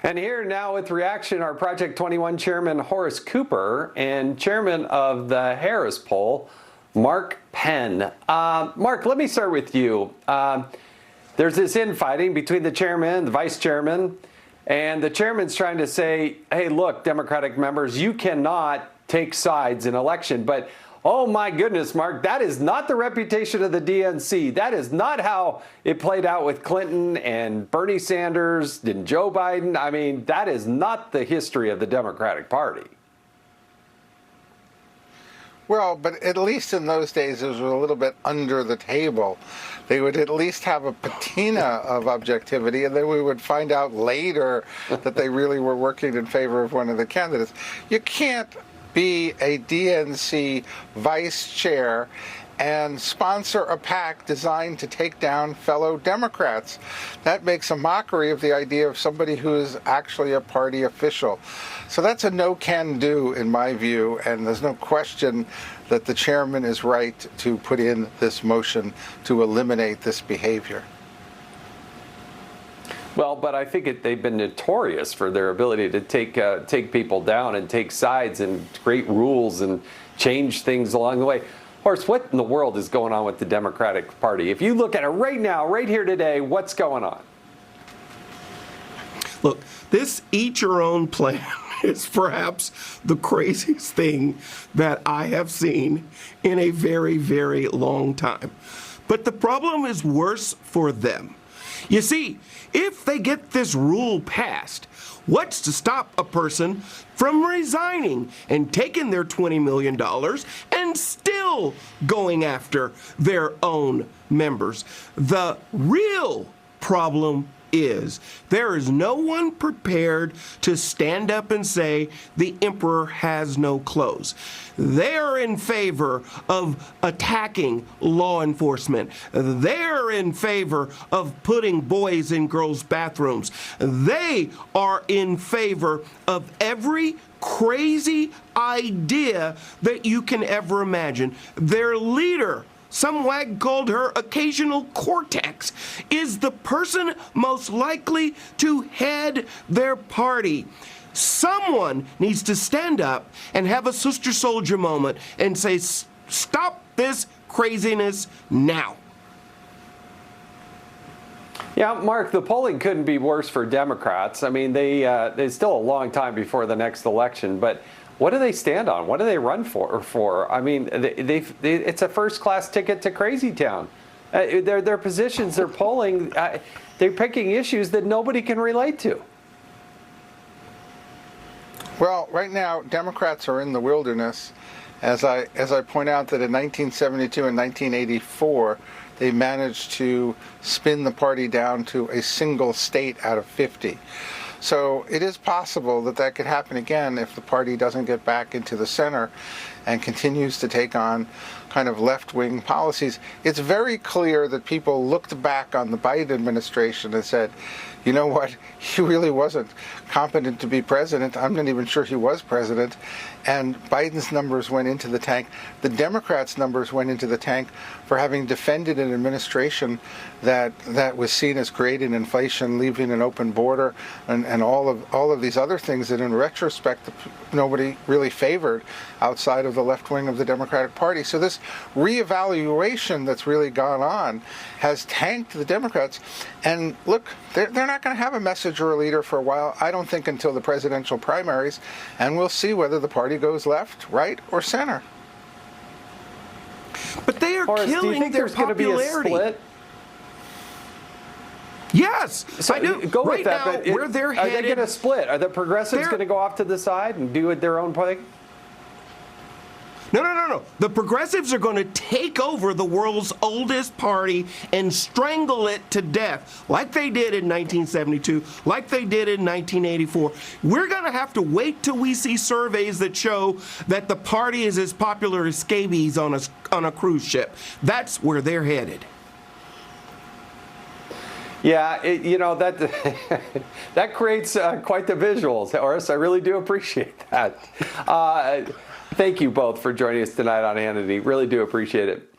And here now with reaction, our Project 21 chairman, Horace Cooper, and chairman of the Harris poll, Mark Penn. Mark, let me start with you. There's this infighting between the chairman, the vice chairman, and the chairman's trying to say, hey, look, Democratic members, you cannot take sides in election. But oh my goodness, Mark, that is not the reputation of the DNC. That is not how it played out with Clinton and Bernie Sanders and Joe Biden. I mean, that is not the history of the Democratic Party. Well, but at least in those days, it was a little bit under the table. They would at least have a patina of objectivity, and then we would find out later that they really were working in favor of one of the candidates. You can't be a DNC vice chair and sponsor a PAC designed to take down fellow Democrats. That makes a mockery of the idea of somebody who is actually a party official. So that's a no-can-do in my view, and there's no question that the chairman is right to put in this motion to eliminate this behavior. Well, but I think they've been notorious for their ability to take people down and take sides and create rules and change things along the way. Horace, what in the world is going on with the Democratic Party? If you look at it right now, right here today, what's going on? Look, this eat your own plan is perhaps the craziest thing that I have seen in a very, very long time. But the problem is worse for them. You see, if they get this rule passed, what's to stop a person from resigning and taking their $20 million and still going after their own members? The real problem is there is no one prepared to stand up and say the emperor has no clothes. They're in favor of attacking law enforcement. They're in favor of putting boys in girls' bathrooms. They are in favor of every crazy idea that you can ever imagine. Their leader, some wag called her occasional cortex, is the person most likely to head their party. Someone needs to stand up and have a sister soldier moment and say, stop this craziness now. Yeah, Mark, the polling couldn't be worse for Democrats. I mean, there's still a long time before the next election, but what do they stand on? What do they run for? I mean, it's a first-class ticket to crazy town. Their positions, their polling, they're picking issues that nobody can relate to. Well, right now, Democrats are in the wilderness. As I point out that in 1972 and 1984, they managed to spin the party down to a single state out of 50. So it is possible that that could happen again if the party doesn't get back into the center and continues to take on kind of left-wing policies. It's very clear that people looked back on the Biden administration and said, you know what, he really wasn't competent to be president. I'm not even sure he was president. And Biden's numbers went into the tank. The Democrats' numbers went into the tank for having defended an administration that was seen as creating inflation, leaving an open border, and all of these other things that in retrospect nobody really favored outside of the left wing of the Democratic Party. So this reevaluation that's really gone on has tanked the Democrats. And look, they're not going to have a message or a leader for a while, I don't think, until the presidential primaries, and we'll see whether the party goes left, right, or center. But they are Horace, killing do you think their there's going to be a popularity. split? Yes, So I do. go right with that, now, but where they're are headed, they going to split? Are the progressives going to go off to the side and do it their own thing? No. The progressives are going to take over the world's oldest party and strangle it to death, like they did in 1972, like they did in 1984. We're going to have to wait till we see surveys that show that the party is as popular as scabies on a cruise ship. That's where they're headed. Yeah, that that creates quite the visuals, Horace. I really do appreciate that. Thank you both for joining us tonight on Hannity. Really do appreciate it.